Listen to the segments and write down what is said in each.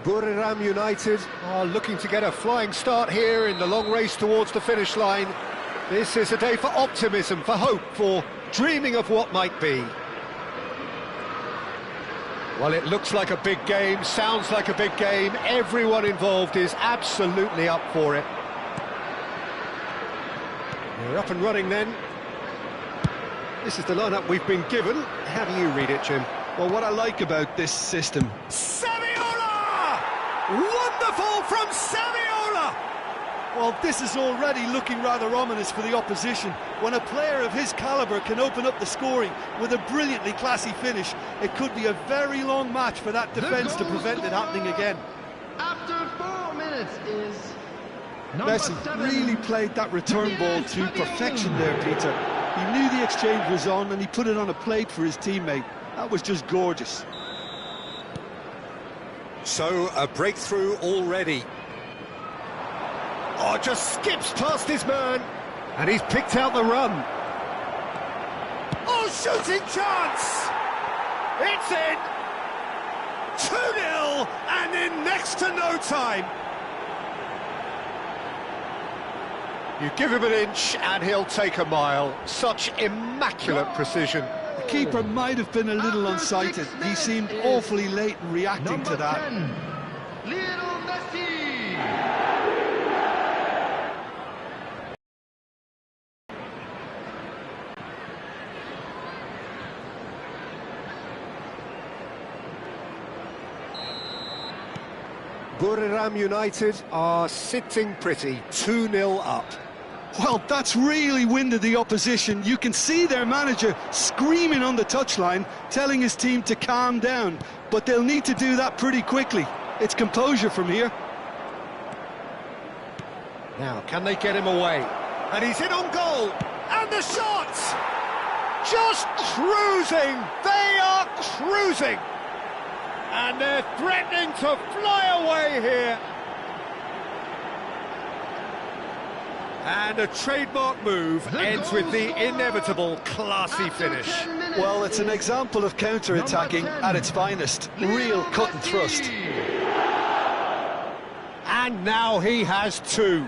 Buriram United are looking to get a flying start here in the long race towards the finish line. This is a day for optimism, for hope, for dreaming of what might be. Well, it looks like a big game, sounds like a big game. Everyone involved is absolutely up for it. We're up and running then. This is the lineup we've been given. How do you read it, Jim? Well, what I like about this system... Saviola! Wonderful from Saviola! Well, this is already looking rather ominous for the opposition. When a player of his calibre can open up the scoring with a brilliantly classy finish, it could be a very long match for that defence to prevent it happening again. After 4 minutes is Messi really played that return ball to perfection there, Peter. He knew the exchange was on and he put it on a plate for his teammate. That was just gorgeous. So, a breakthrough already. Oh, just skips past his man. And he's picked out the run. Oh, shooting chance! It's in! 2-0 and in next to no time. You give him an inch and he'll take a mile. Such immaculate precision. The keeper might have been a little unsighted. He seemed awfully late in reacting to that. 10, Lionel Messi. Buriram United are sitting pretty, 2-0 up. Well, that's really winded the opposition. You can see their manager screaming on the touchline, telling his team to calm down. But they'll need to do that pretty quickly. It's composure from here. Now, can they get him away? And he's in on goal! And the shot! Just cruising! They are cruising! And they're threatening to fly away here. And a trademark move ends with the inevitable classy finish. Well, it's an example of counter-attacking at its finest. Real cut and thrust. And now he has two.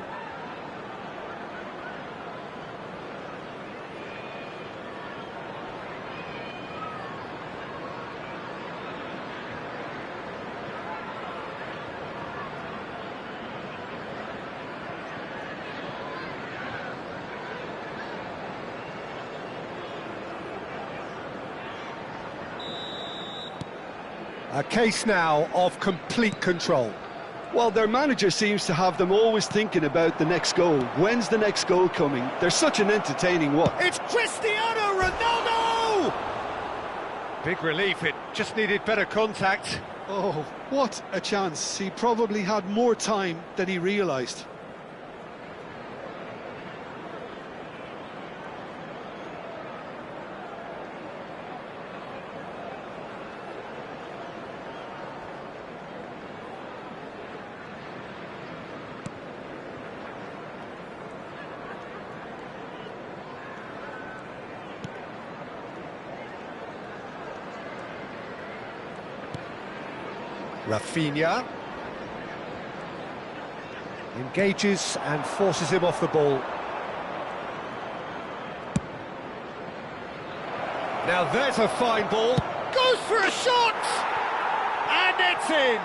A case now of complete control. Well, their manager seems to have them always thinking about the next goal. When's the next goal coming? They're such an entertaining one. It's Cristiano Ronaldo! Big relief, it just needed better contact. Oh, what a chance. He probably had more time than he realised. Rafinha engages and forces him off the ball. Now there's a fine ball, goes for a shot, and it's in.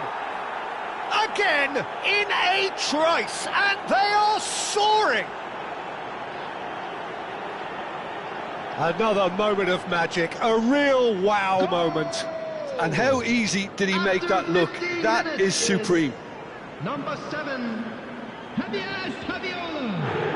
Again, in a trice, and they are soaring. Another moment of magic, a real wow moment. And how easy did he make that look? That is supreme. Number 7, Javier Saviola.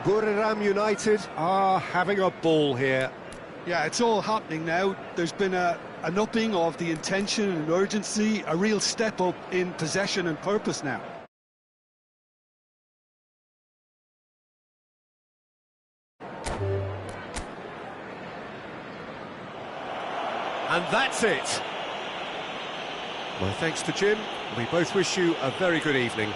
Buriram United are having a ball here. Yeah, it's all happening now. There's been a an upping of the intention and urgency, a real step up in possession and purpose now. And that's it. My thanks to Jim. We both wish you a very good evening.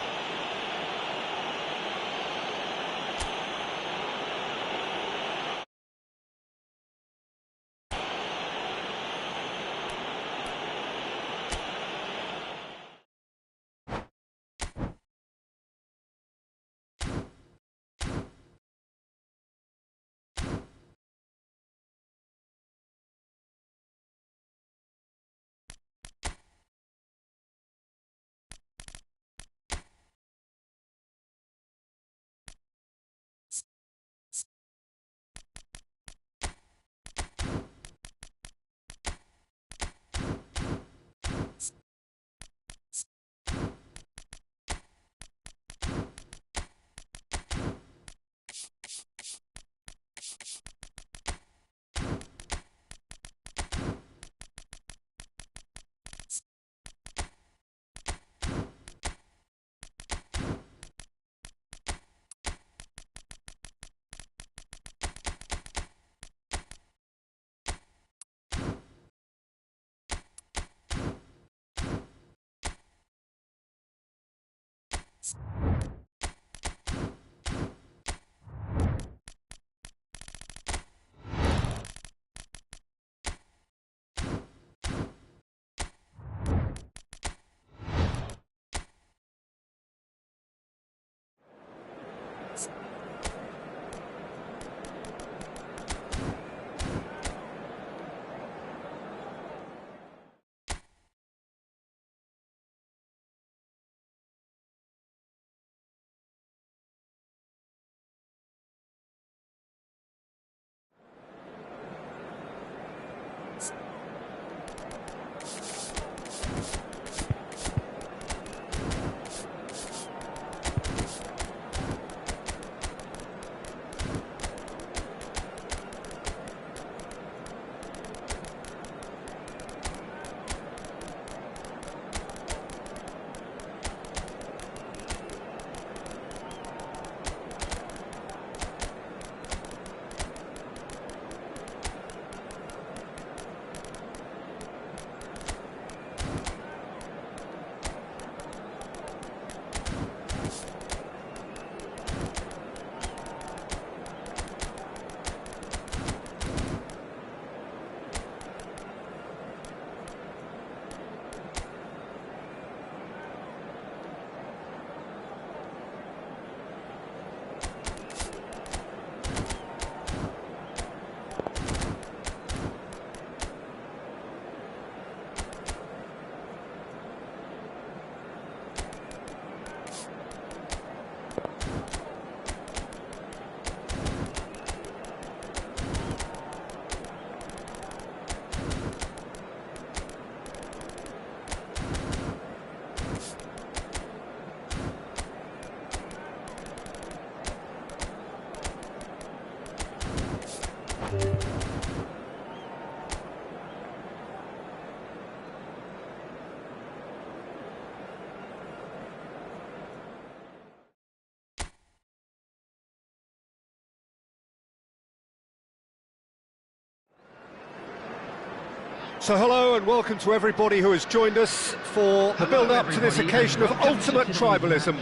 So hello and welcome to everybody who has joined us for the build-up to this occasion of ultimate tribalism.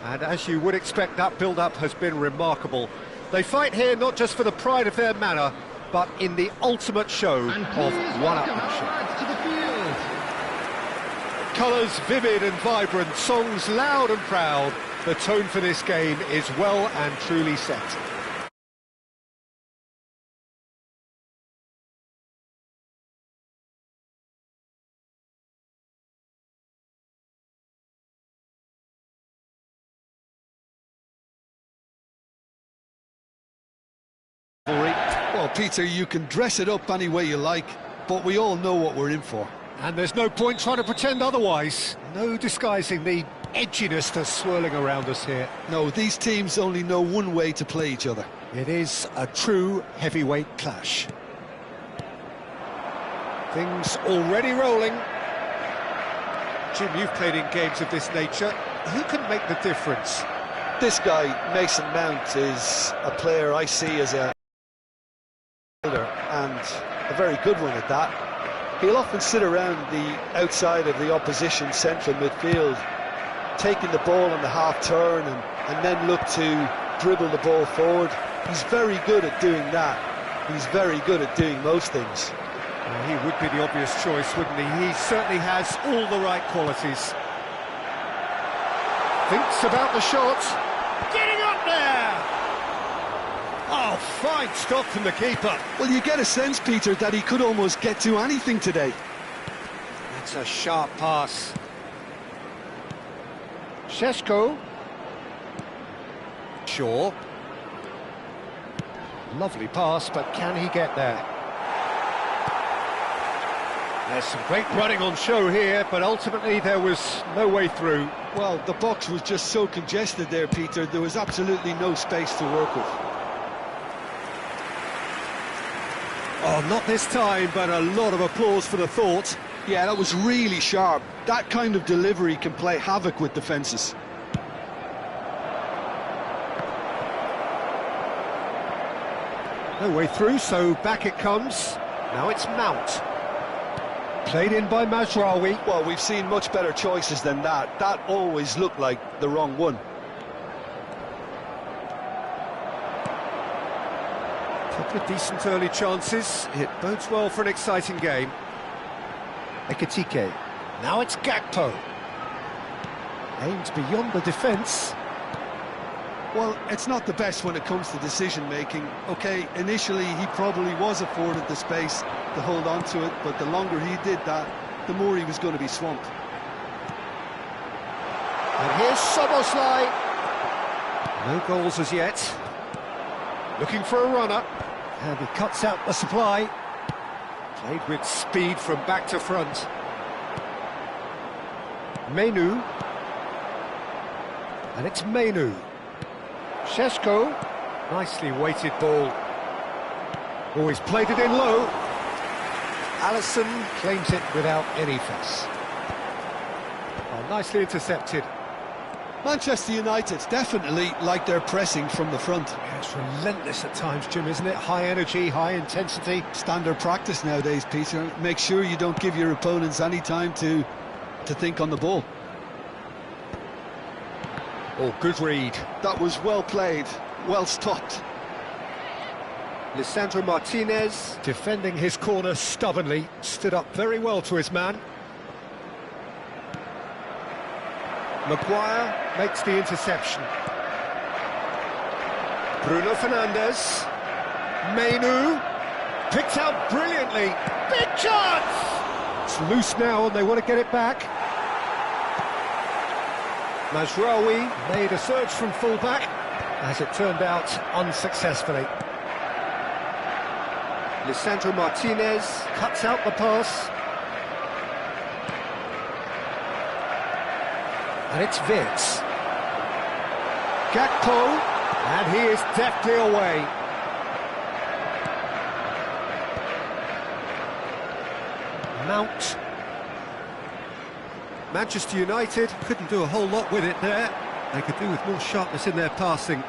And as you would expect, that build-up has been remarkable. They fight here not just for the pride of their manor, but in the ultimate show of one-upmanship. Colours vivid and vibrant, songs loud and proud. The tone for this game is well and truly set. Well, Peter, you can dress it up any way you like, but we all know what we're in for. And there's no point trying to pretend otherwise. No disguising the edginess that's swirling around us here. No, these teams only know one way to play each other. It is a true heavyweight clash. Things already rolling. Jim, you've played in games of this nature. Who can make the difference? This guy, Mason Mount, is a player I see as a and a very good one at that. He'll often sit around the outside of the opposition central midfield, taking the ball on the half turn and then look to dribble the ball forward. He's very good at doing that. He's very good at doing most things. Well, he would be the obvious choice, wouldn't he? He certainly has all the right qualities. Thinks about the shot. Getting up there! Oh, fine stop from the keeper. Well, you get a sense, Peter, that he could almost get to anything today. That's a sharp pass. Šeško. Shaw. Lovely pass, but can he get there? There's some great running on show here, but ultimately there was no way through. Well, the box was just so congested there, Peter. There was absolutely no space to work with. Oh, not this time, but a lot of applause for the thought. Yeah, that was really sharp. That kind of delivery can play havoc with defences. No way through, so back it comes. Now it's Mount. Played in by Mazraoui. Well, we've seen much better choices than that. That always looked like the wrong one. Couple of decent early chances. It bodes well for an exciting game. Ekitike. Now it's Gakpo. Aimed beyond the defence. Well, it's not the best when it comes to decision-making. OK, initially he probably was afforded the space to hold on to it, but the longer he did that, the more he was going to be swamped. And here's Szoboszlai. No goals as yet. Looking for a runner. And he cuts out the supply. Played with speed from back to front. Menu. And it's Menu. Šeško. Nicely weighted ball. Oh, he's played it in low. Alisson claims it without any fuss. Oh, nicely intercepted. Manchester United definitely like their pressing from the front. Yeah, it's relentless at times, Jim, isn't it? High energy, high intensity. Standard practice nowadays, Peter. Make sure you don't give your opponents any time to think on the ball. Oh, good read. That was well played, well stopped. Lisandro Martinez, defending his corner stubbornly, stood up very well to his man. Maguire makes the interception. Bruno Fernandes. Menu. Picked out brilliantly. Big chance! It's loose now and they want to get it back. Mazraoui made a surge from full-back. As it turned out, unsuccessfully. Lisandro Martinez cuts out the pass. And it's Vince. Gakpo, and he is deftly away. Mount. Manchester United couldn't do a whole lot with it there. They could do with more sharpness in their passing.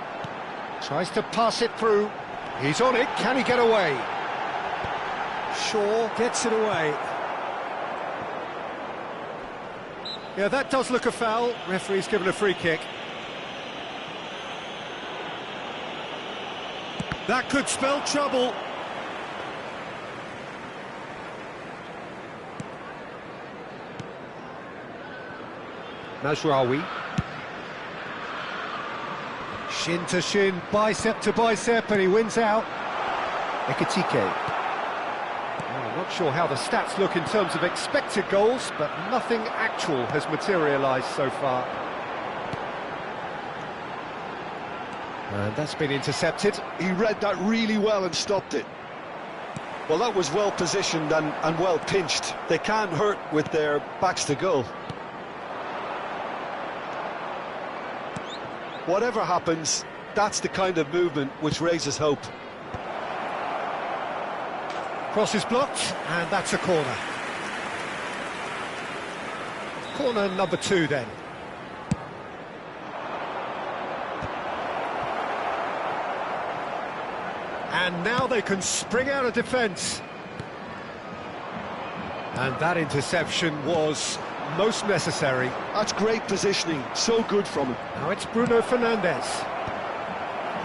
Tries to pass it through. He's on it. Can he get away? Shaw gets it away. Yeah, that does look a foul. Referee's given a free kick. That could spell trouble. Mazraoui. Shin to shin, bicep to bicep, and he wins out. Ekitike. I'm not sure how the stats look in terms of expected goals, but nothing actual has materialised so far. And that's been intercepted. He read that really well and stopped it. Well, that was well positioned and well pinched. They can't hurt with their backs to goal. Whatever happens, that's the kind of movement which raises hope. Cross is blocked, and that's a corner. Corner number 2 then. And now they can spring out of defence. And that interception was most necessary. That's great positioning, so good from him. Now it's Bruno Fernandes.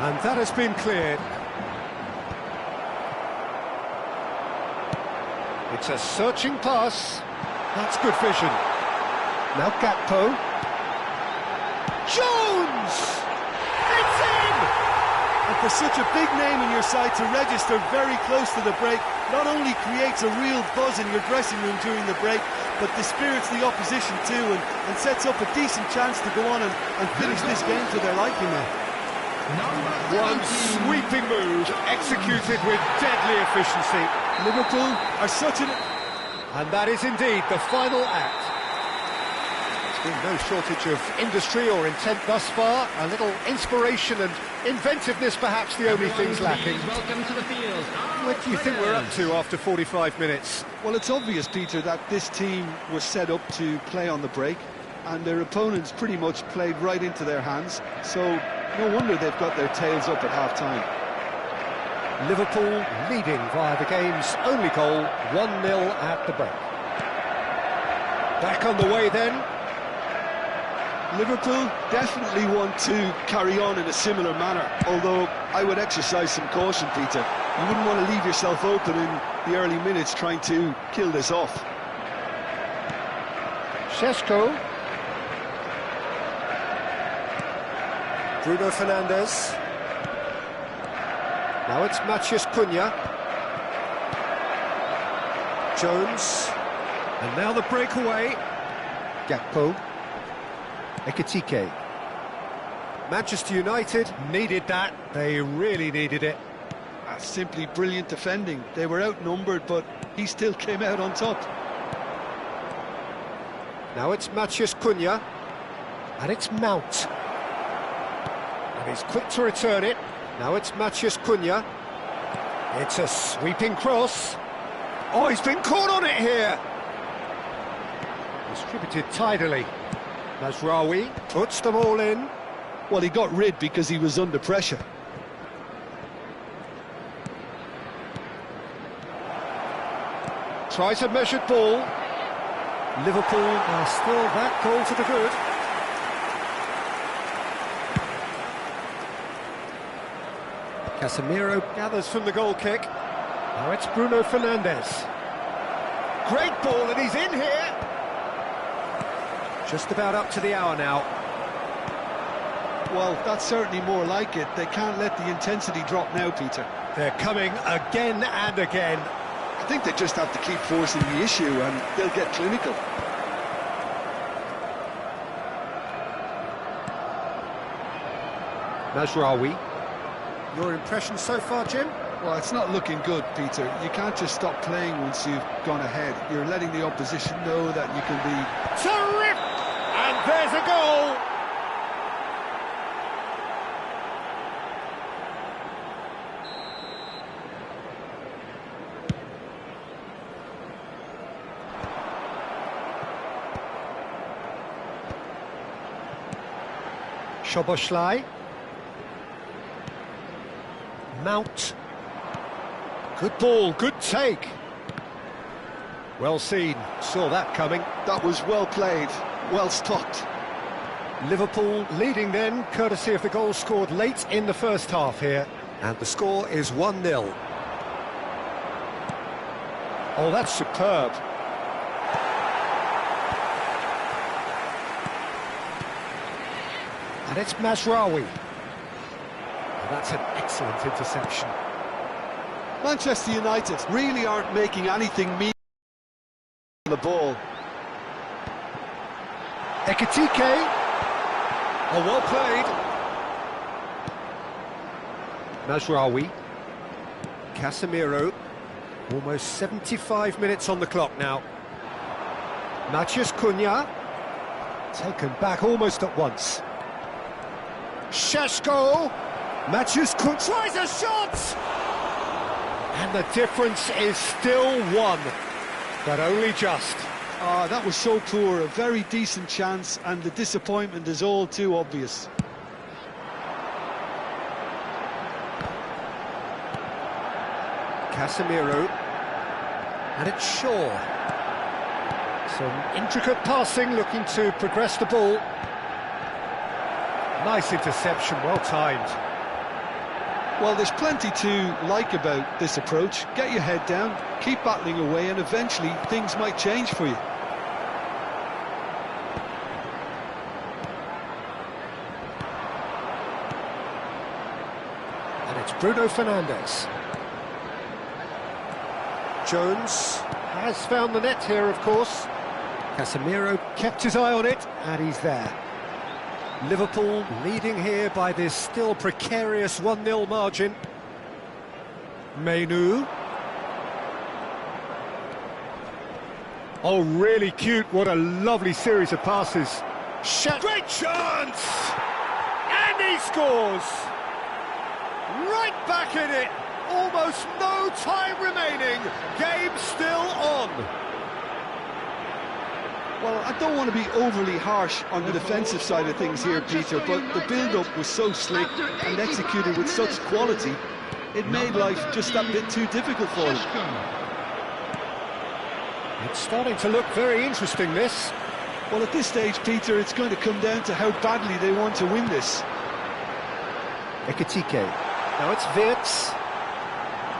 And that has been cleared. It's a searching pass. That's good vision. Now Gakpo. Jones! It's in! And for such a big name in your side to register very close to the break, not only creates a real buzz in your dressing room during the break, but dispirits the opposition too, and sets up a decent chance to go on and finish this game to their liking now. One sweeping move, executed with deadly efficiency. Liverpool are such an... And that is indeed the final act. There's been no shortage of industry or intent thus far. A little inspiration and inventiveness, perhaps the only things lacking. Welcome to the field. What do you think we're up to after 45 minutes? Well, it's obvious, Peter, that this team was set up to play on the break, and their opponents pretty much played right into their hands, so no wonder they've got their tails up at half-time. Liverpool leading via the game's only goal, 1-0 at the break. Back on the way then. Liverpool definitely want to carry on in a similar manner, although I would exercise some caution, Peter. You wouldn't want to leave yourself open in the early minutes trying to kill this off. Šeško. Bruno Fernandes. Now it's Matheus Cunha. Jones. And now the breakaway. Gakpo. Ekitike. Manchester United needed that. They really needed it. That's simply brilliant defending. They were outnumbered, but he still came out on top. Now it's Matheus Cunha. And it's Mount. And he's quick to return it. Now it's Matheus Cunha. It's a sweeping cross. Oh, he's been caught on it here. Distributed tidily. Mazraoui puts them all in. Well, he got rid because he was under pressure. Tries a measured ball. Liverpool are still that goal to the good. Casemiro gathers from the goal kick. Now it's Bruno Fernandes. Great ball, and he's in here. Just about up to the hour now. Well, that's certainly more like it. They can't let the intensity drop now, Peter. They're coming again and again. I think they just have to keep forcing the issue and they'll get clinical. Mazraoui. Your impression so far, Jim? Well, it's not looking good, Peter. You can't just stop playing once you've gone ahead. You're letting the opposition know that you can be... Terrific! And there's a goal! Szoboszlai. Mount. Good ball, good take. Well seen, saw that coming. That was well played, well stopped. Liverpool leading then, courtesy of the goal scored late in the first half here. And the score is 1-0. Oh, that's superb. And it's Mazraoui. That's an excellent interception. Manchester United really aren't making anything mean on the ball. Ekitike. Oh, well played. Mazraoui. Casemiro. Almost 75 minutes on the clock now. Matheus Cunha. Taken back almost at once. Šeško. Matheus Cunha tries a shot! And the difference is still one, but only just. Ah, that was so poor, a very decent chance, and the disappointment is all too obvious. Casemiro, and it's Shaw. Some intricate passing, looking to progress the ball. Nice interception, well timed. Well, there's plenty to like about this approach. Get your head down, keep battling away, and eventually things might change for you. And it's Bruno Fernandes. Jones has found the net here, of course. Casemiro kept his eye on it, and he's there. Liverpool leading here by this still precarious 1-0 margin. Menu. Oh, really cute. What a lovely series of passes. Great chance! And he scores! Right back in it. Almost no time remaining. Game still on. Well, I don't want to be overly harsh on the defensive side of things here, Peter, but the build-up was so slick and executed with such quality, it made life just that bit too difficult for them. It's starting to look very interesting, this. Well, at this stage, Peter, it's going to come down to how badly they want to win this. Ekitike. Now it's Wirtz.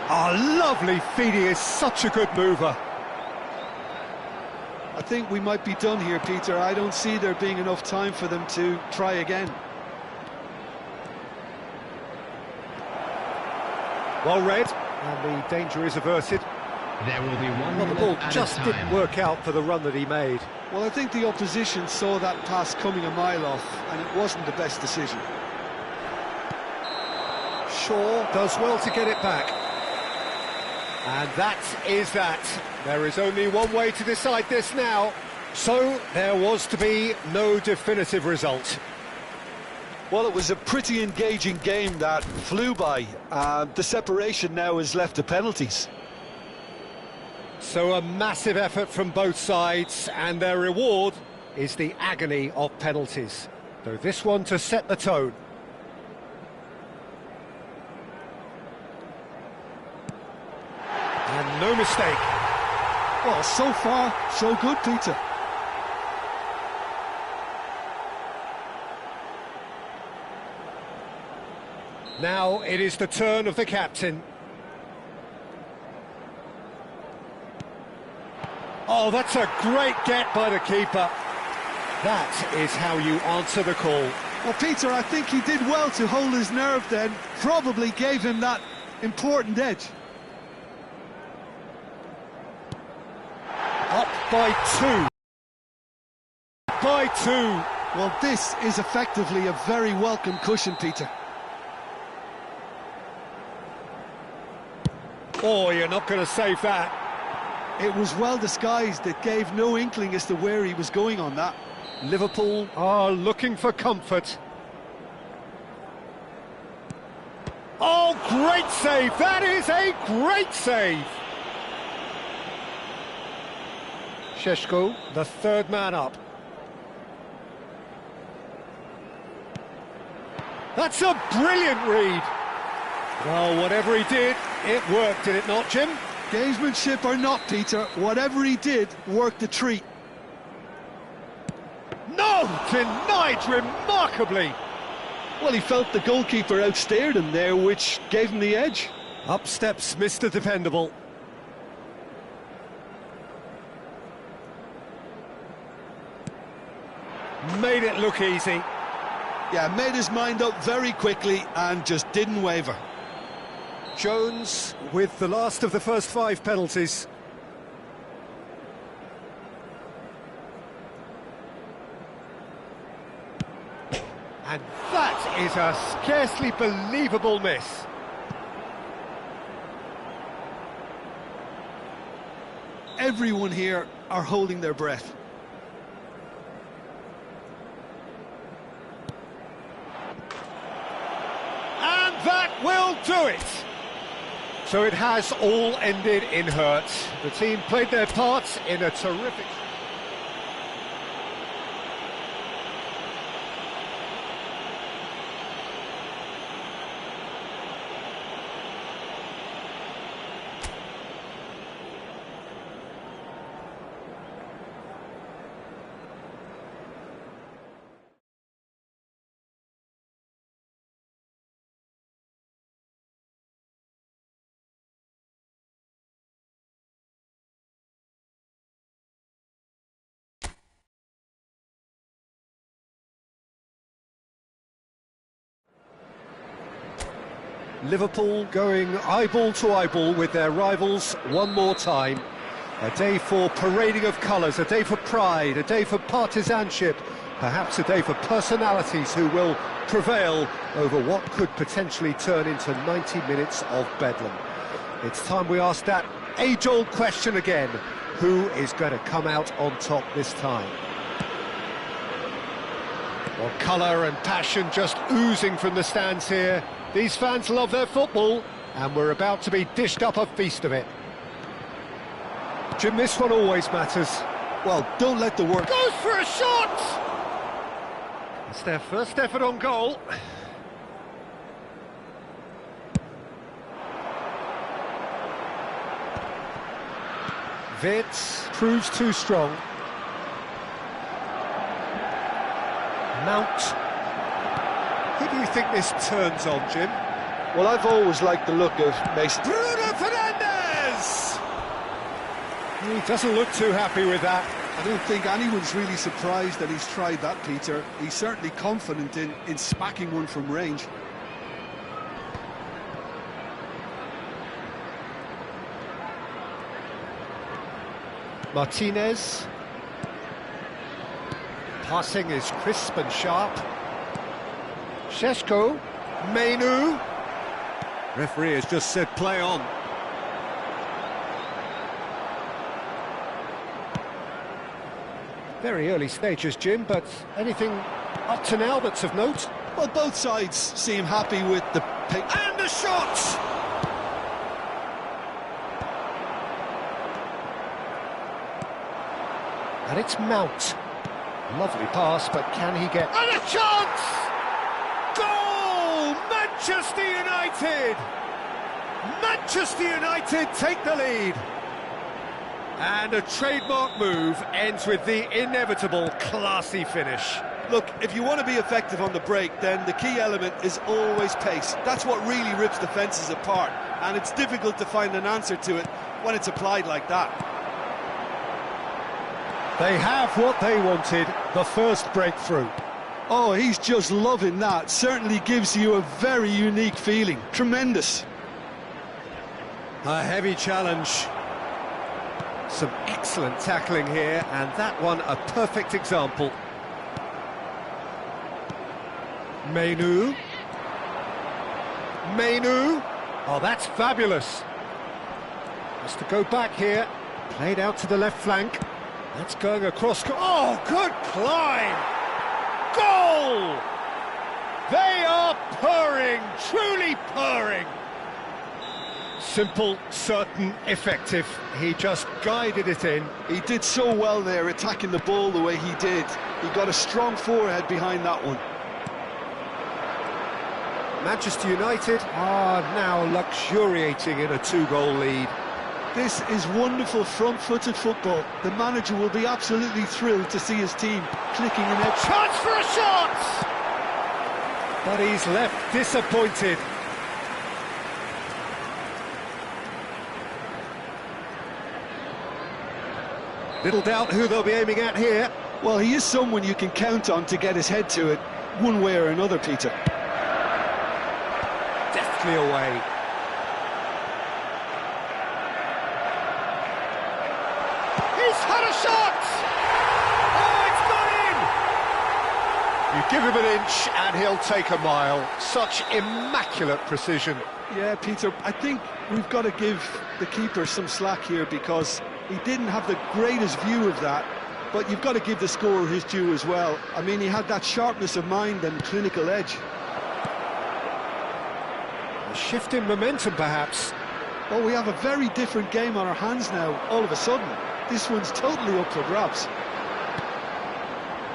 Oh, lovely feed. He is such a good mover. I think we might be done here, Peter. I don't see there being enough time for them to try again. Well read, and the danger is averted. There will be one Well, the ball minute at just a didn't time. work out for the run that he made. Well, I think the opposition saw that pass coming a mile off, and it wasn't the best decision. Shaw does well to get it back. And that is that. There is only one way to decide this now. So there was to be no definitive result. Well, it was a pretty engaging game that flew by. The separation now is left to penalties. So a massive effort from both sides, and their reward is the agony of penalties. So this one to set the tone. And no mistake. Well, so far, so good, Peter. Now it is the turn of the captain. Oh, that's a great get by the keeper. That is how you answer the call. Well, Peter, I think he did well to hold his nerve then. Probably gave him that important edge. Up by two. By two. Well, this is effectively a very welcome cushion, Peter. Oh, you're not going to save that. It was well disguised. It gave no inkling as to where he was going on that. Liverpool are looking for comfort. Oh, great save! That is a great save! Šeško, the third man up. That's a brilliant read. Well, whatever he did, it worked, did it not, Jim? Gamesmanship or not, Peter, whatever he did worked a treat. No! Denied remarkably! Well, he felt the goalkeeper outstared him there, which gave him the edge. Up steps Mr. Dependable. Made it look easy. Yeah, made his mind up very quickly and just didn't waver. Jones with the last of the first 5 penalties. And that is a scarcely believable miss. Everyone here are holding their breath. And that will do it. So it has all ended in hurt. The team played their part in a terrific... Liverpool going eyeball to eyeball with their rivals one more time. A day for parading of colours, a day for pride, a day for partisanship, perhaps a day for personalities who will prevail over what could potentially turn into 90 minutes of bedlam. It's time we ask that age-old question again. Who is going to come out on top this time? Well, colour and passion just oozing from the stands here. These fans love their football, and we're about to be dished up a feast of it. Jim, this one always matters. Well, don't let the work... Goes for a shot! It's their first effort on goal. Vitz proves too strong. Mount. Who do you think this turns on, Jim? Well, I've always liked the look of Mason. Bruno Fernandes! He doesn't look too happy with that. I don't think anyone's really surprised that he's tried that, Peter. He's certainly confident in smacking one from range. Martinez. Passing is crisp and sharp. Šeško, Mainu. Referee has just said play on. Very early stages, Jim, but anything up to now that's of note? Well, both sides seem happy with the... And the shot! And it's Mount. Lovely pass, but can he get... And a chance! Goal! Manchester United! Manchester United take the lead. And a trademark move ends with the inevitable classy finish. Look, if you want to be effective on the break, then the key element is always pace. That's what really rips defences apart, and it's difficult to find an answer to it when it's applied like that. They have what they wanted, the first breakthrough. Oh, he's just loving that. Certainly gives you a very unique feeling. Tremendous. A heavy challenge. Some excellent tackling here, and that one a perfect example. Mainu. Oh, that's fabulous. Has to go back here. Played out to the left flank. That's going across. Oh, good climb! Goal! They are purring, truly purring. Simple, certain, effective. He just guided it in. He did so well there, attacking the ball the way he did. He got a strong forehead behind that one. Manchester United are now luxuriating in a 2-goal lead. This is wonderful front-footed football. The manager will be absolutely thrilled to see his team clicking in there. Chance for a shot! But he's left disappointed. Little doubt who they'll be aiming at here. Well, he is someone you can count on to get his head to it, one way or another, Peter. Deftly away. He's had a shot! Oh, it's gone in! You give him an inch and he'll take a mile. Such immaculate precision. Yeah, Peter, I think we've got to give the keeper some slack here because he didn't have the greatest view of that, but you've got to give the scorer his due as well. I mean, he had that sharpness of mind and clinical edge. A shift in momentum, perhaps. Well, we have a very different game on our hands now, all of a sudden. This one's totally up for grabs.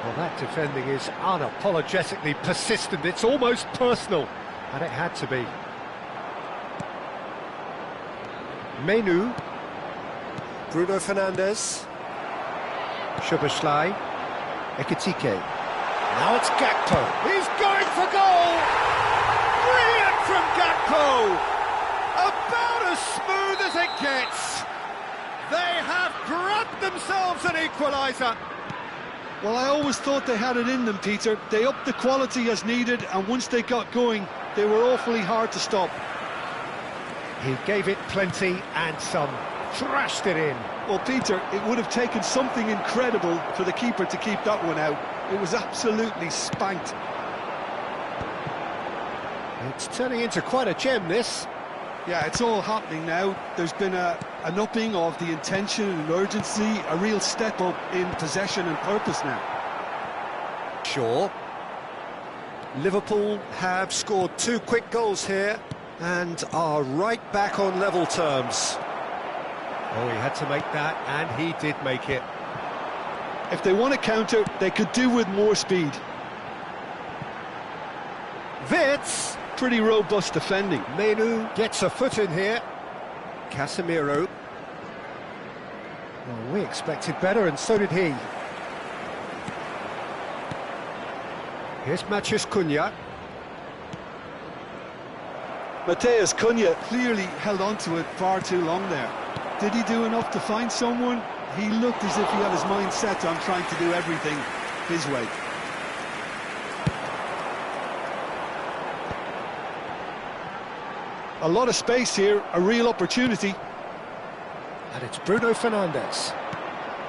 Well, that defending is unapologetically persistent. It's almost personal, and it had to be. Menu. Bruno Fernandes. Szoboszlai. Ekitike. Now it's Gakpo. He's going for goal! Brilliant from Gakpo! About as smooth as it gets. They have grabbed themselves an equaliser. Well, I always thought they had it in them, Peter. They upped the quality as needed, and once they got going, they were awfully hard to stop. He gave it plenty and some. Thrashed it in. Well, Peter, it would have taken something incredible for the keeper to keep that one out. It was absolutely spanked. It's turning into quite a gem, this. Yeah, it's all happening now. There's been an upping of the intention and urgency, a real step up in possession and purpose now. Sure. Liverpool have scored 2 quick goals here and are right back on level terms. Oh, he had to make that, and he did make it. If they want to counter, they could do with more speed. Wits! Pretty robust defending. Menu gets a foot in here. Casemiro. Well, we expected better, and so did he. Here's Matheus Cunha. Matheus Cunha clearly held on to it far too long there. Did he do enough to find someone? He looked as if he had his mind set on trying to do everything his way. A lot of space here, a real opportunity. And it's Bruno Fernandes.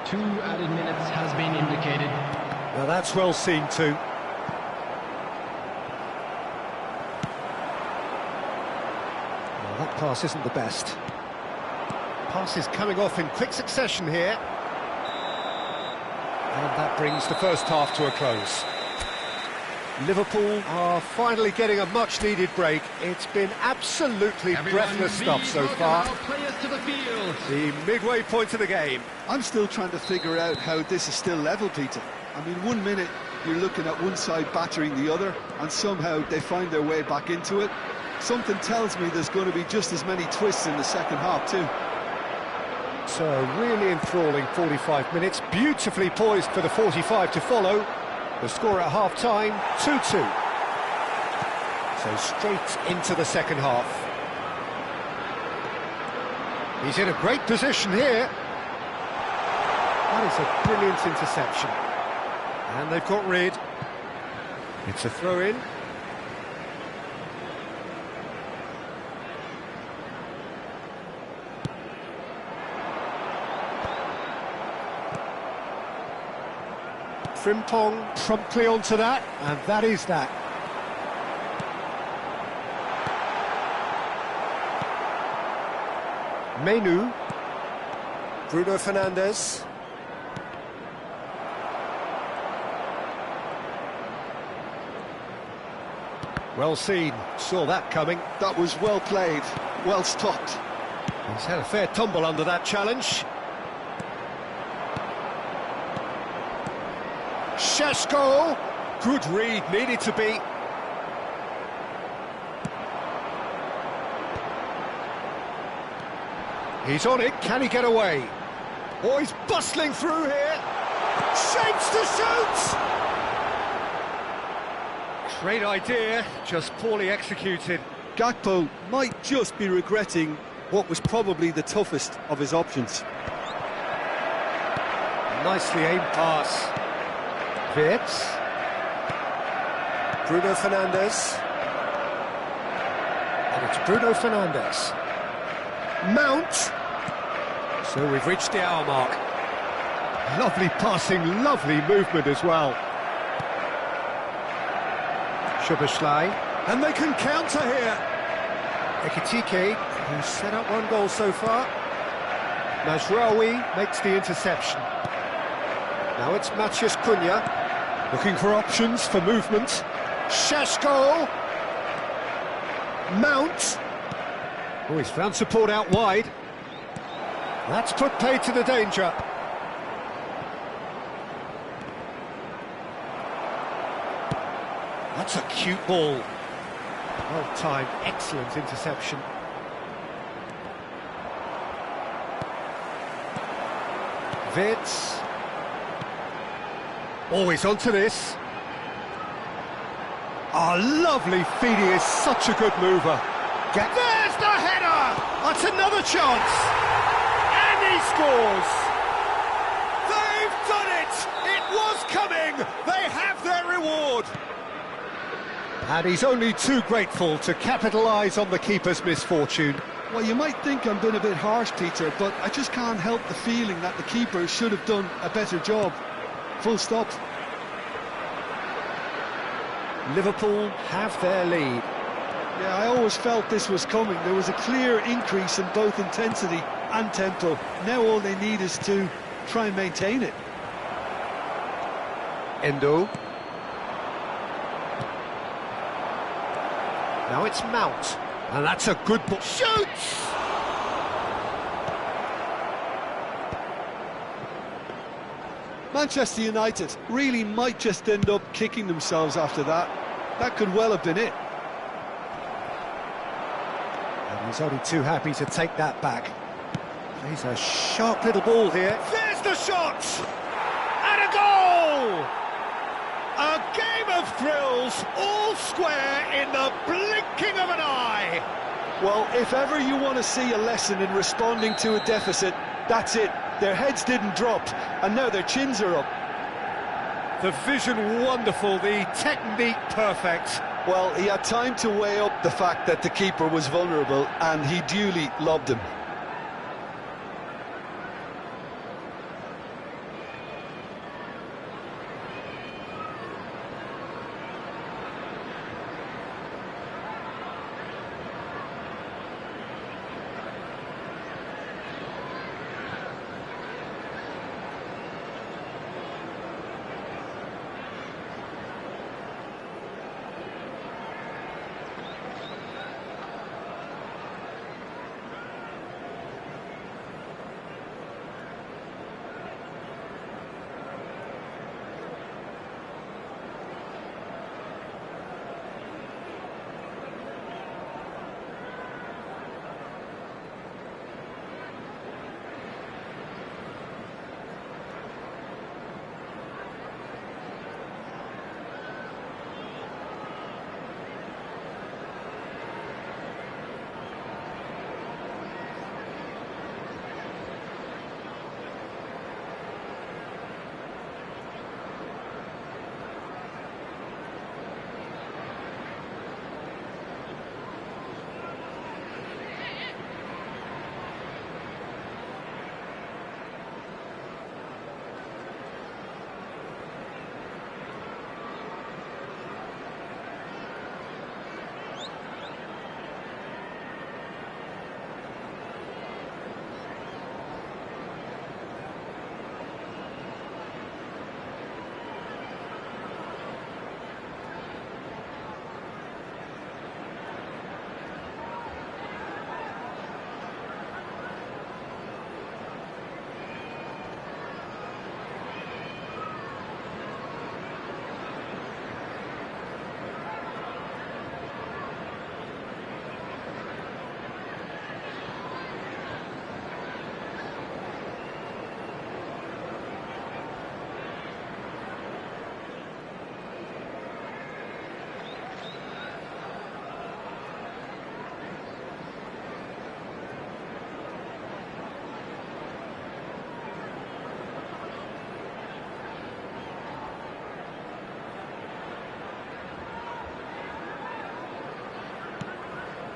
2 added minutes has been indicated. Now that's well seen too. Well, that pass isn't the best. Passes coming off in quick succession here. And that brings the first half to a close. Liverpool are finally getting a much-needed break. It's been absolutely breathless stuff so far. The midway point of the game. I'm still trying to figure out how this is still level, Peter. I mean, 1 minute you're looking at one side battering the other, and somehow they find their way back into it. Something tells me there's going to be just as many twists in the second half too. So a really enthralling 45 minutes, beautifully poised for the 45 to follow. The score at half-time, 2-2. So straight into the second half. He's in a great position here. That is a brilliant interception. And they've got rid. It's a throw-in. Frimpong promptly onto that, and that is that. Menu. Bruno Fernandes. Well seen, saw that coming. That was well played, well stopped. He's had a fair tumble under that challenge. Šeško, good read, needed to be. He's on it, can he get away? Oh, he's bustling through here. Shapes to shoot! Great idea, just poorly executed. Gakpo might just be regretting what was probably the toughest of his options. Nicely aimed pass. Wits. Bruno Fernandes. And it's Bruno Fernandes. Mount. So we've reached the hour mark. Lovely passing, lovely movement as well. Szoboszlai. And they can counter here. Ekitike, who's set up 1 goal so far. Mazraoui makes the interception. Now it's Matheus Cunha, looking for options for movement. Šeško. Mount. Oh, he's found support out wide. That's put paid to the danger. That's a cute ball. Well timed, excellent interception. Vitz. Always onto this. Lovely feed, he is such a good mover. There's the header! That's another chance! And he scores! They've done it! It was coming! They have their reward! And he's only too grateful to capitalise on the keeper's misfortune. Well, you might think I'm being a bit harsh, Peter, but I just can't help the feeling that the keeper should have done a better job. Full stop. Liverpool have their lead. Yeah, I always felt this was coming. There was a clear increase in both intensity and tempo. Now all they need is to try and maintain it. Endo. Now it's Mount. And that's a good ball. Shoots! Manchester United really might just end up kicking themselves after that. That could well have been it. And he's only too happy to take that back. He's a sharp little ball here. There's the shot! And a goal! A game of thrills, all square in the blinking of an eye. Well, if ever you want to see a lesson in responding to a deficit, that's it. Their heads didn't drop, and now their chins are up. The vision wonderful, the technique perfect. Well, he had time to weigh up the fact that the keeper was vulnerable, and he duly lobbed him.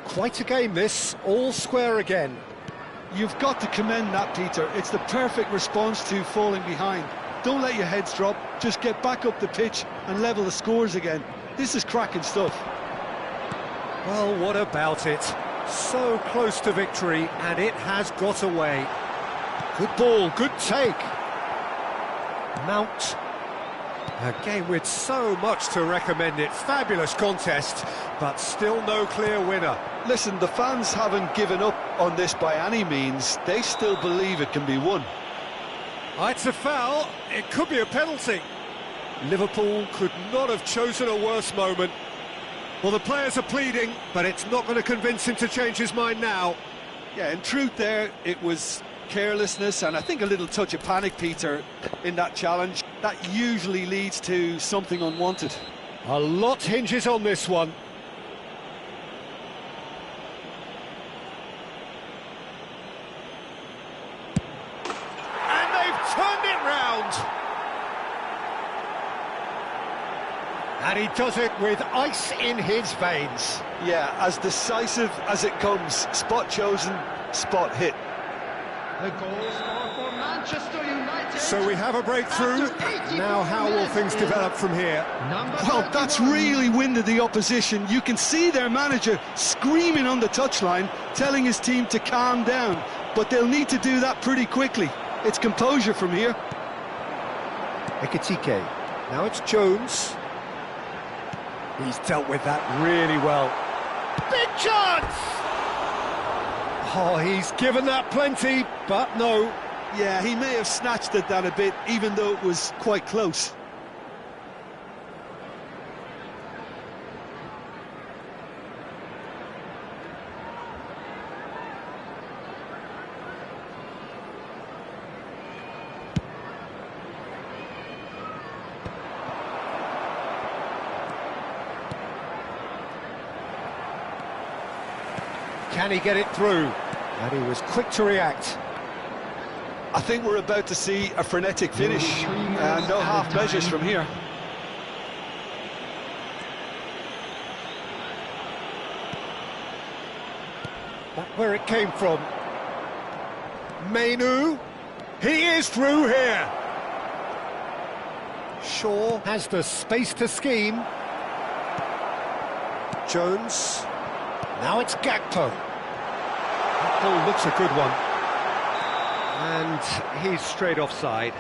Quite a game this, all square again. You've got to commend that, Peter. It's the perfect response to falling behind. Don't let your heads drop, just get back up the pitch and level the scores again. This is cracking stuff. Well, what about it? So close to victory, and it has got away. Good ball, good take. Mount. A game with so much to recommend it. Fabulous contest, but still no clear winner. Listen, the fans haven't given up on this by any means. They still believe it can be won. It's a foul. It could be a penalty. Liverpool could not have chosen a worse moment. Well, the players are pleading, but it's not going to convince him to change his mind now. Yeah, in truth there, it was carelessness and I think a little touch of panic, Peter, in that challenge. That usually leads to something unwanted. A lot hinges on this one. And they've turned it round. And he does it with ice in his veins. Yeah, as decisive as it comes. Spot chosen, spot hit. The goal scorer for Manchester United. So we have a breakthrough. Now how will things develop from here? Well, that's really winded the opposition. You can see their manager screaming on the touchline, telling his team to calm down. But they'll need to do that pretty quickly. It's composure from here. Ekitike. Now it's Jones. He's dealt with that really well. Big chance! Oh, he's given that plenty, but no. Yeah, he may have snatched at that a bit, even though it was quite close. Can he get it through? And he was quick to react. I think we're about to see a frenetic finish, and no half measures from here. That's where it came from. Mainu, he is through here. Shaw has the space to scheme. Jones. Now it's Gakpo. That ball looks a good one. And he's straight offside.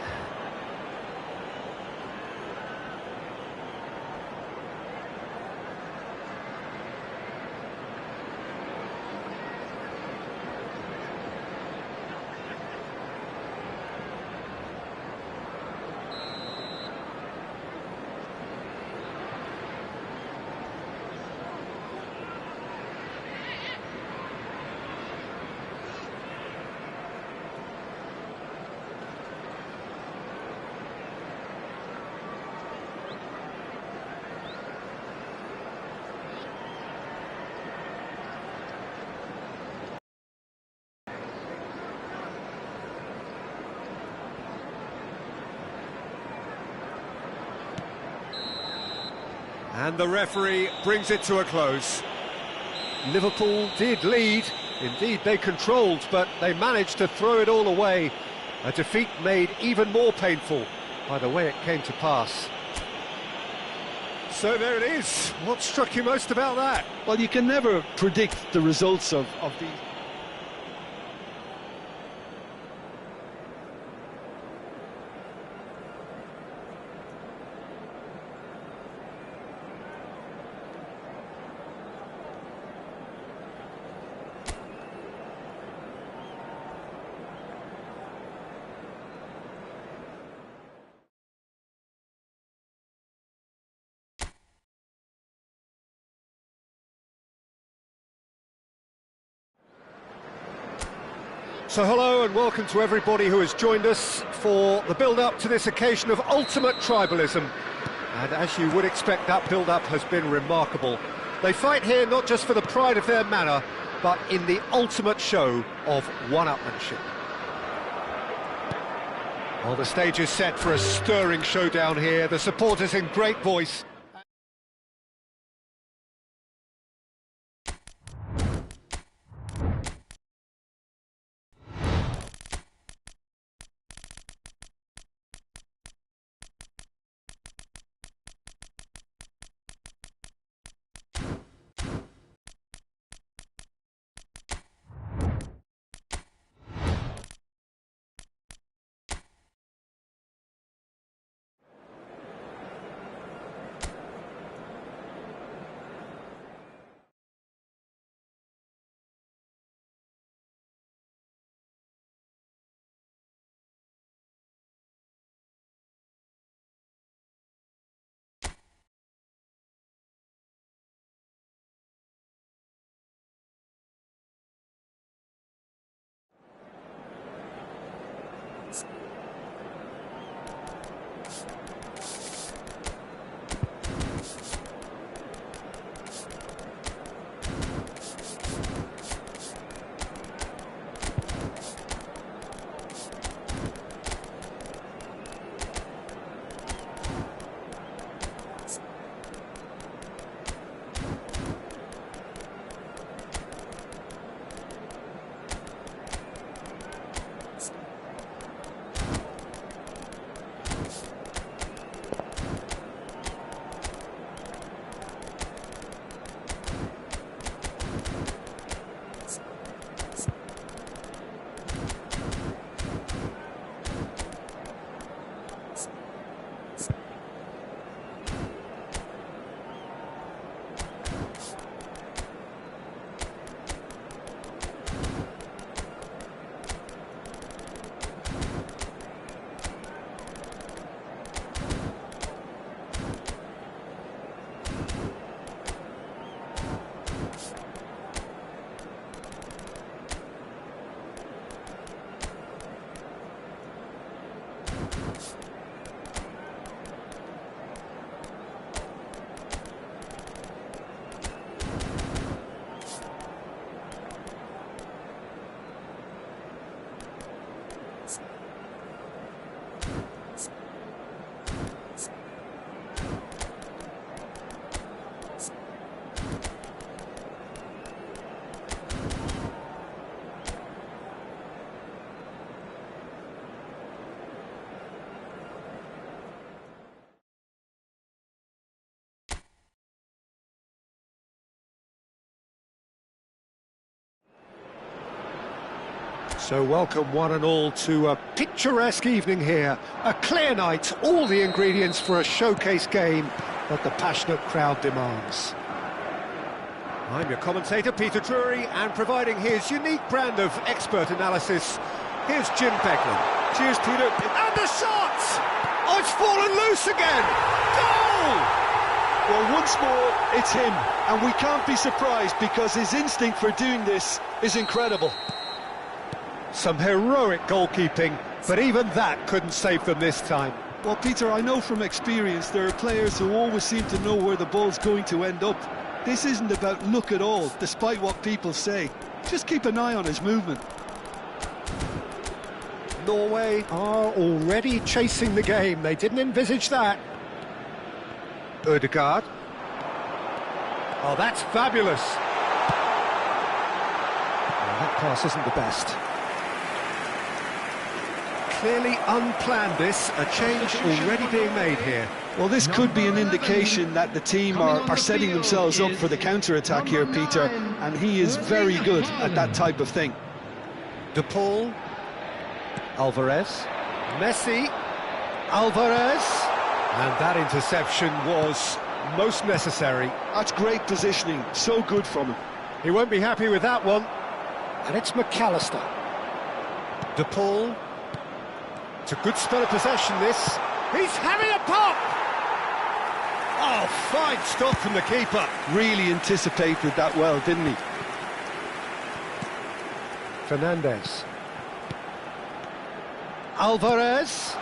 And the referee brings it to a close. Liverpool did lead, indeed they controlled, but they managed to throw it all away. A defeat made even more painful by the way it came to pass. So there it is. What struck you most about that? Well, you can never predict the results of these. So hello and welcome to everybody who has joined us for the build-up to this occasion of ultimate tribalism. And as you would expect, that build-up has been remarkable. They fight here not just for the pride of their manor, but in the ultimate show of one-upmanship. Well, the stage is set for a stirring showdown here. The supporters in great voice. So welcome one and all to a picturesque evening here. A clear night, all the ingredients for a showcase game that the passionate crowd demands. I'm your commentator, Peter Drury, and providing his unique brand of expert analysis, here's Jim Beckman. Cheers, Peter. And the shot! Oh, it's fallen loose again! Goal! Well, once more, it's him, and we can't be surprised because his instinct for doing this is incredible. Some heroic goalkeeping, but even that couldn't save them this time. Well, Peter, I know from experience there are players who always seem to know where the ball's going to end up. This isn't about luck at all, despite what people say. Just keep an eye on his movement. Norway are already chasing the game. They didn't envisage that. Ødegaard. Oh, that's fabulous. Oh, that pass isn't the best. Clearly unplanned this, a change already being made here. Well, this could be an indication that the team are setting themselves up for the counter-attack here, Peter, and he is very good at that type of thing. De Paul, Alvarez, Messi, Alvarez, and that interception was most necessary. That's great positioning, so good from him. He won't be happy with that one. And it's McAllister. De Paul. It's a good spell of possession, this. He's having a pop! Oh, fine stop from the keeper. Really anticipated that well, didn't he? Fernandez. Alvarez.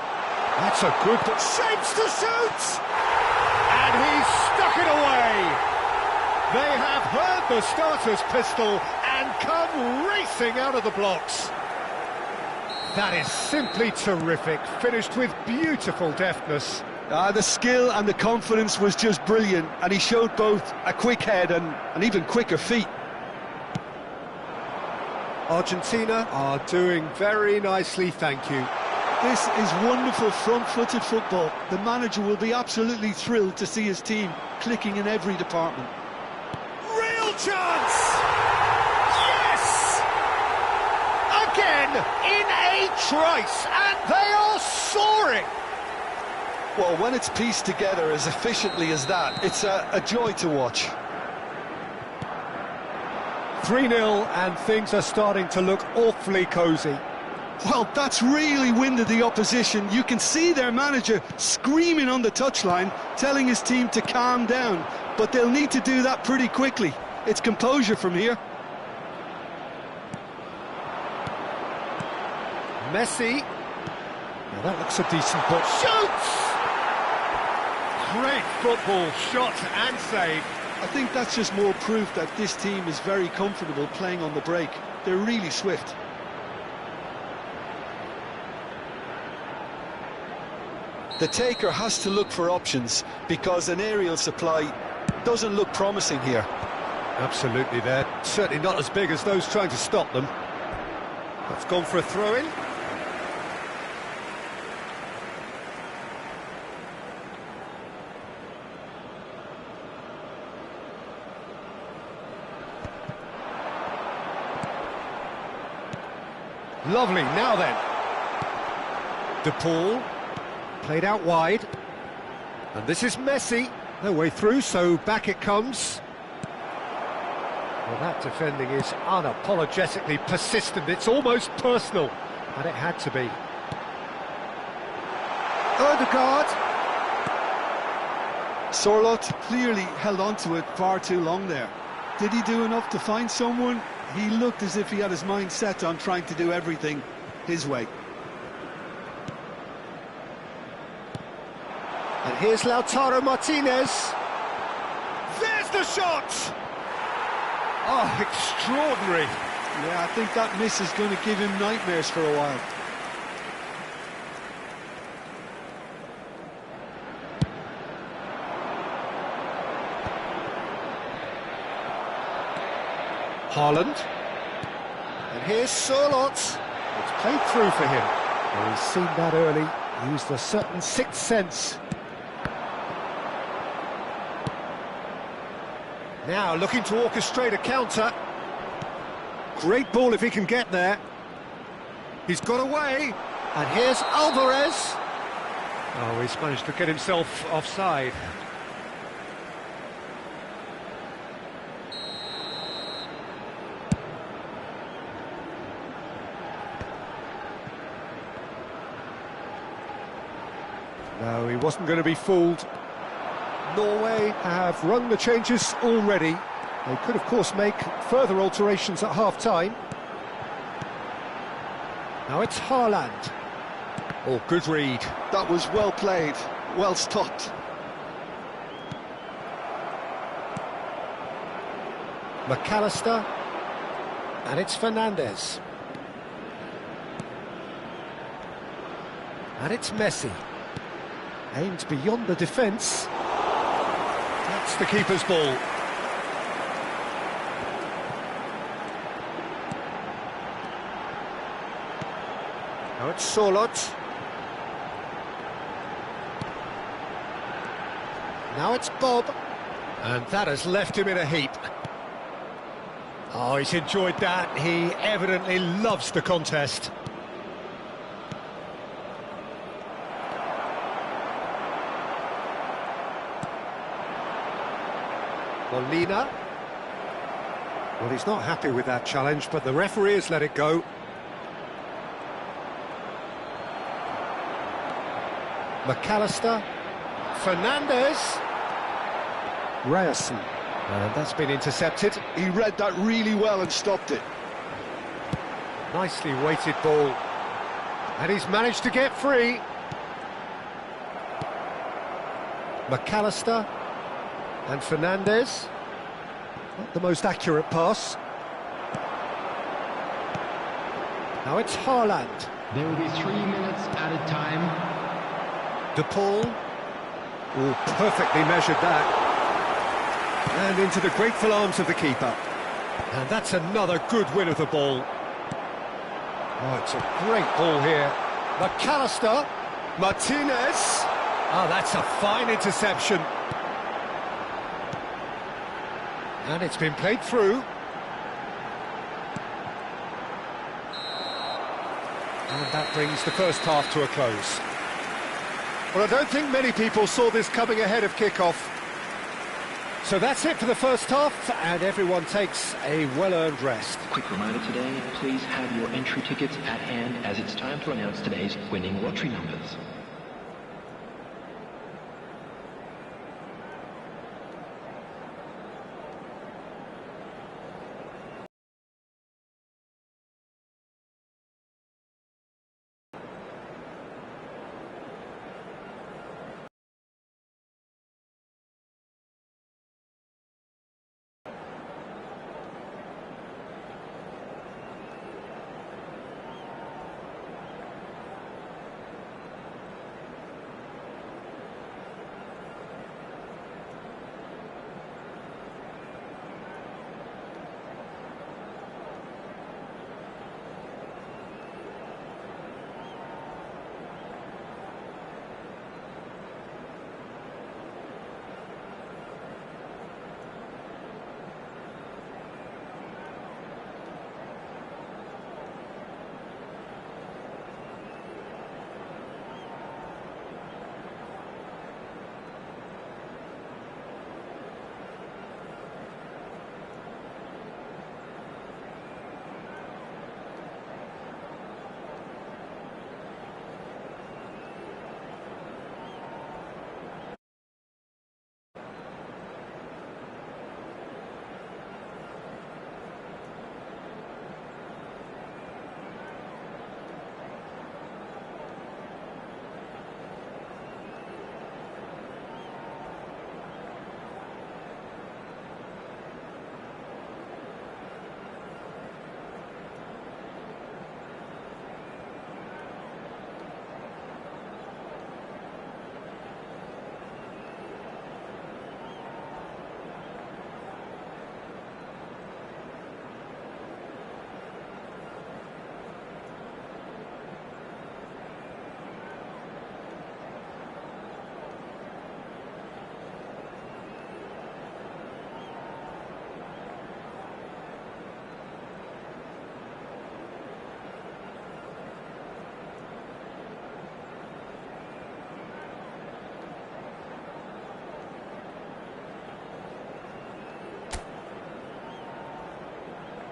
That's a good... Shapes to shoot! And he's stuck it away! They have heard the starter's pistol and come racing out of the blocks. That is simply terrific, finished with beautiful deftness. The skill and the confidence was just brilliant, and he showed both a quick head and even quicker feet. Argentina are doing very nicely, thank you. This is wonderful front-footed football. The manager will be absolutely thrilled to see his team clicking in every department. Real chance! Yes! Again, in a trice, and they are soaring! Well, when it's pieced together as efficiently as that, it's a joy to watch. 3-0, and things are starting to look awfully cosy. Well, that's really winded the opposition. You can see their manager screaming on the touchline, telling his team to calm down, but they'll need to do that pretty quickly. It's composure from here. Messi. Now that looks a decent ball. Shoots! Great football, shot and save. I think that's just more proof that this team is very comfortable playing on the break. They're really swift. The taker has to look for options because an aerial supply doesn't look promising here. Absolutely, they're certainly not as big as those trying to stop them. That's gone for a throw-in. Lovely, now then. De Paul, played out wide. And this is Messi. No way through, so back it comes. Well, that defending is unapologetically persistent. It's almost personal, and it had to be. Ødegaard. Sorloth clearly held on to it far too long there. Did he do enough to find someone? He looked as if he had his mind set on trying to do everything his way. And here's Lautaro Martinez. There's the shot! Oh, extraordinary. Yeah, I think that miss is going to give him nightmares for a while. Haaland. And here's Sorloth. It's played through for him. Well, he's seen that early, used a certain sixth sense. Now looking to orchestrate a counter. Great ball if he can get there. He's got away. And here's Alvarez. Oh, he's managed to get himself offside. No, he wasn't going to be fooled. Norway have run the changes already. They could, of course, make further alterations at half-time. Now it's Haaland. Oh, good read. That was well played, well stopped. McAllister. And it's Fernandes. And it's Messi. Aimed beyond the defence. That's the keeper's ball. Now it's Solot. Now it's Bob. And that has left him in a heap. Oh, he's enjoyed that. He evidently loves the contest. Molina. Well, he's not happy with that challenge, but the referee has let it go. McAllister. Fernandes. Ryerson. And that's been intercepted. He read that really well and stopped it. Nicely weighted ball. And he's managed to get free. McAllister. And Fernandes. Not the most accurate pass. Now it's Haaland. There will be 3 minutes added time. De Paul. Oh, perfectly measured that. And into the grateful arms of the keeper. And that's another good win of the ball. Oh, it's a great ball here. McAllister. Martinez. Oh, that's a fine interception. And it's been played through. And that brings the first half to a close. Well, I don't think many people saw this coming ahead of kick-off. So that's it for the first half, and everyone takes a well-earned rest. Quick reminder today, please have your entry tickets at hand as it's time to announce today's winning lottery numbers.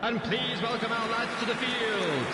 And please welcome our lads to the field.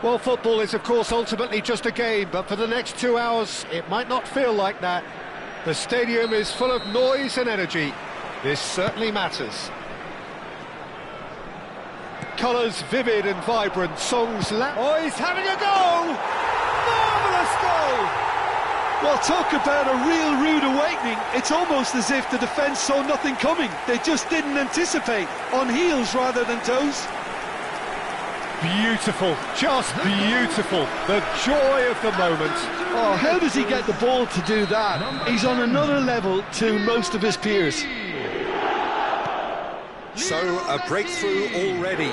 Well, football is, of course, ultimately just a game, but for the next 2 hours, it might not feel like that. The stadium is full of noise and energy. This certainly matters. Colours vivid and vibrant, songs oh, he's having a go! Marvellous goal! Well, talk about a real rude awakening. It's almost as if the defence saw nothing coming. They just didn't anticipate, on heels rather than toes. Beautiful, just beautiful. The joy of the moment. Oh, how does he get the ball to do that? He's on another level to most of his peers. So, a breakthrough already.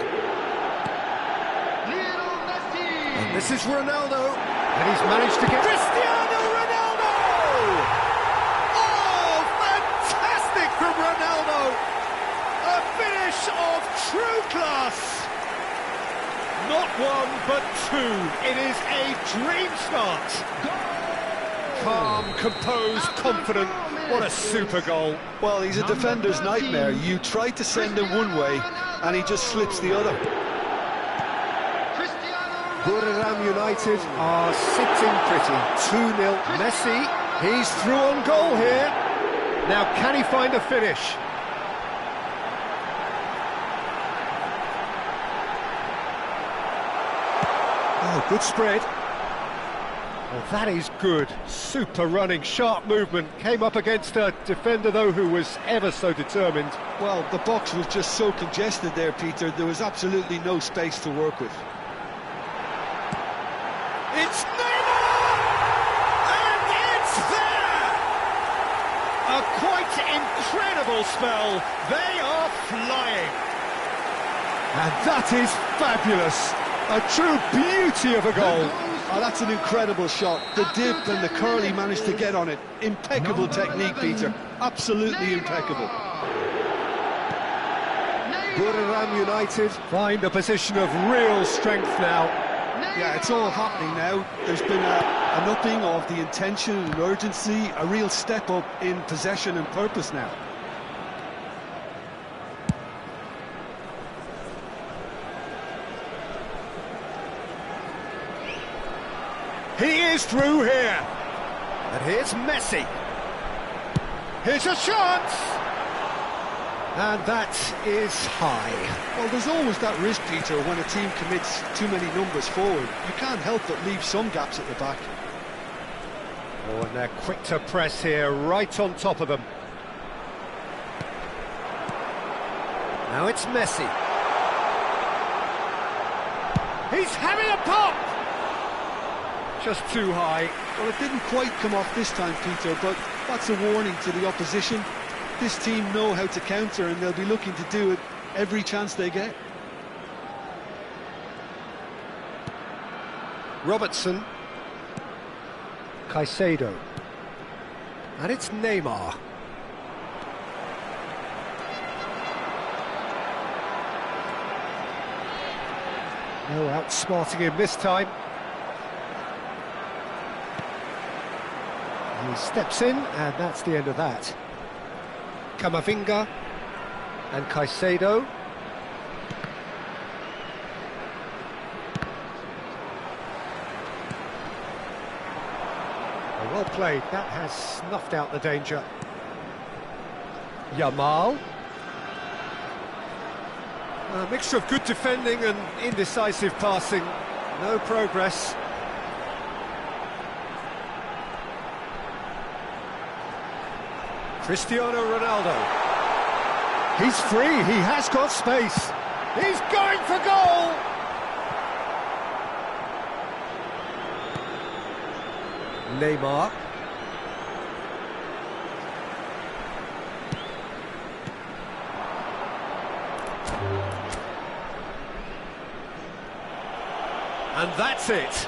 And this is Ronaldo, and he's managed to get... Cristiano Ronaldo! Oh, fantastic from Ronaldo! A finish of true class! Not one, but two. It is a dream start. Calm, composed, confident. What a super goal. Well, he's a defender's nightmare. You try to send him one way, and he just slips the other. Borneo United are sitting pretty. 2-0. Messi, he's through on goal here. Now, can he find a finish? Oh, good spread. Well, that is good. Super running, sharp movement. Came up against a defender, though, who was ever so determined. Well, the box was just so congested there, Peter. There was absolutely no space to work with. It's Neymar! And it's there! A quite incredible spell. They are flying. And that is fabulous. A true beauty of a goal. Oh, that's an incredible shot. The dip and the curl he managed to get on it. Impeccable technique, Peter. Absolutely impeccable. Borneo United find a position of real strength now. Yeah, it's all happening now. There's been an upping of the intention and urgency, a real step up in possession and purpose now. He is through here. And here's Messi. Here's a chance! And that is high. Well, there's always that risk, Peter, when a team commits too many numbers forward. You can't help but leave some gaps at the back. Oh, and they're quick to press here, right on top of them. Now it's Messi. He's having a pop! Just too high. Well, it didn't quite come off this time, Peter, but that's a warning to the opposition. This team know how to counter, and they'll be looking to do it every chance they get. Robertson. Caicedo. And it's Neymar. No outsmarting him this time. He steps in, and that's the end of that. Camavinga and Caicedo. Well played, that has snuffed out the danger. Yamal. A mixture of good defending and indecisive passing. No progress. Cristiano Ronaldo. He's free, he has got space. He's going for goal! Neymar. And that's it.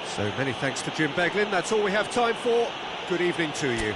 So many thanks to Jim Beglin. That's all we have time for. Good evening to you.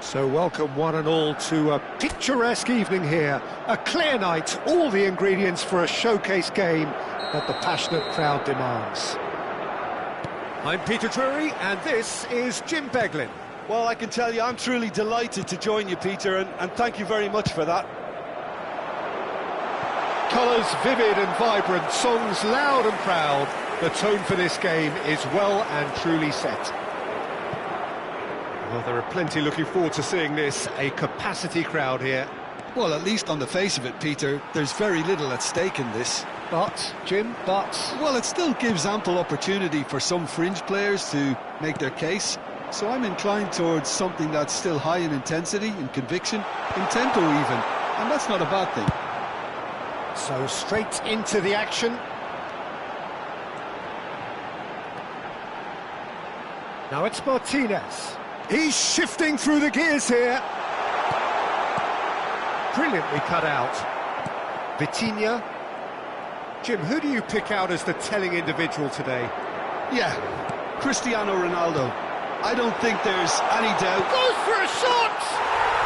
So welcome one and all to a picturesque evening here. A clear night, all the ingredients for a showcase game that the passionate crowd demands. I'm Peter Drury and this is Jim Beglin. Well, I can tell you I'm truly delighted to join you, Peter, and thank you very much for that. Colours vivid and vibrant, songs loud and proud. The tone for this game is well and truly set. Well, there are plenty looking forward to seeing this, a capacity crowd here. Well, at least on the face of it, Peter, there's very little at stake in this. But, Jim, Well, it still gives ample opportunity for some fringe players to make their case. So I'm inclined towards something that's still high in intensity, in conviction, in tempo even. And that's not a bad thing. So straight into the action. Now it's Martinez. He's shifting through the gears here. Brilliantly cut out. Vitinha. Jim, who do you pick out as the telling individual today? Yeah, Cristiano Ronaldo. I don't think there's any doubt. Goes for a shot!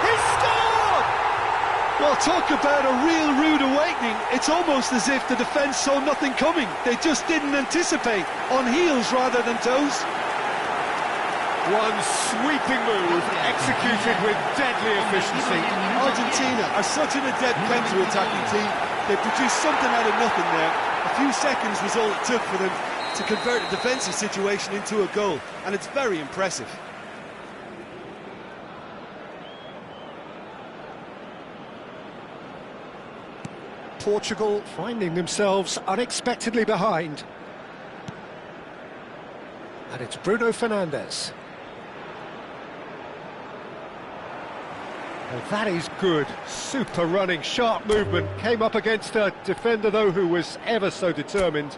He scored! Well, talk about a real rude awakening. It's almost as if the defence saw nothing coming. They just didn't anticipate, on heels rather than toes. One sweeping move, executed with deadly efficiency. Argentina are such an adept counter-attacking team. They produced something out of nothing there. A few seconds was all it took for them to convert a defensive situation into a goal, and it's very impressive. Portugal finding themselves unexpectedly behind. And it's Bruno Fernandes. Well, that is good. Super running, sharp movement. Came up against a defender, though, who was ever so determined.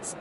minutes.